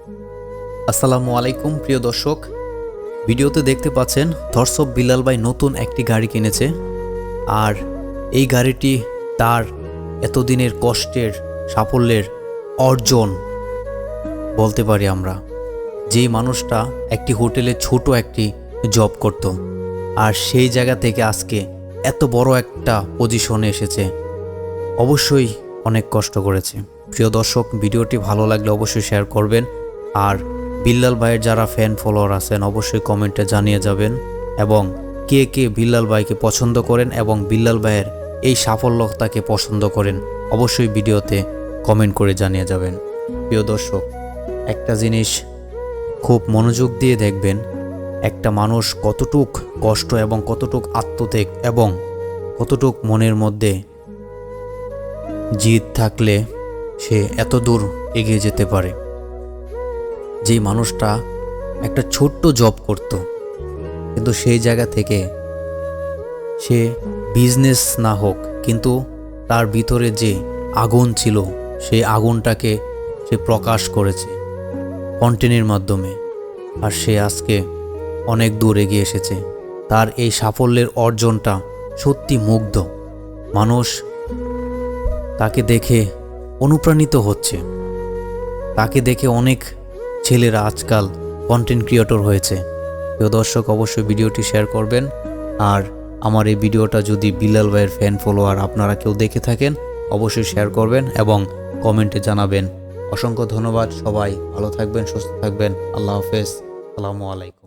আসসালামু আলাইকুম প্রিয় দর্শক, ভিডিওতে দেখতে পাচ্ছেন ধর্ষক বিল্লাল ভাই নতুন একটি গাড়ি কিনেছে। আর এই গাড়িটি তার এতদিনের কষ্টের সাফল্যের অর্জন বলতে পারি আমরা। যেই মানুষটা একটি হোটেলে ছোট একটি জব করত, আর সেই জায়গা থেকে আজকে এত বড় একটা পজিশনে এসেছে, অবশ্যই অনেক কষ্ট করেছে। প্রিয় দর্শক, ভিডিওটি ভালো লাগলে অবশ্যই শেয়ার করবেন। আর বিল্লাল ভাইয়ের যারা ফ্যান ফলোয়ার আছেন অবশ্যই কমেন্টে জানিয়ে যাবেন, এবং কে কে বিল্লাল ভাইকে পছন্দ করেন এবং বিল্লাল ভাইয়ের এই সাফল্যতাকে পছন্দ করেন অবশ্যই ভিডিওতে কমেন্ট করে জানিয়ে যাবেন। প্রিয় দর্শক, একটা জিনিস খুব মনোযোগ দিয়ে দেখবেন, একটা মানুষ কতটুক কষ্ট এবং কতটুক আত্মত্যাগ এবং কতটুক মনের মধ্যে জিদ থাকলে সে এত দূর এগিয়ে যেতে পারে। যেই মানুষটা একটা ছোট্ট জব করত, কিন্তু সেই জায়গা থেকে সে বিজনেস না হোক, কিন্তু তার ভিতরে যে আগুন ছিল সেই আগুনটাকে সে প্রকাশ করেছে কন্টেন্টের মাধ্যমে, আর সে আজকে অনেক দূর এগিয়ে এসেছে। তার এই সাফল্যের অর্জনটা সত্যি মুগ্ধ। মানুষ তাকে দেখে অনুপ্রাণিত হচ্ছে, তাকে দেখে অনেক ছেলেরা আজকাল কন্টেন্ট ক্রিয়েটর হয়েছে। প্রিয় দর্শক, অবশ্যই ভিডিওটি শেয়ার করবেন। আর আমার এই ভিডিওটা যদি বিল্লাল ভাইয়ের ফ্যান ফলোয়ার আপনারা কেউ দেখে থাকেন অবশ্যই শেয়ার করবেন এবং কমেন্টে জানাবেন। অসংখ্য ধন্যবাদ। সবাই ভালো থাকবেন, সুস্থ থাকবেন। আল্লাহ হাফেজ। আসসালামু আলাইকুম।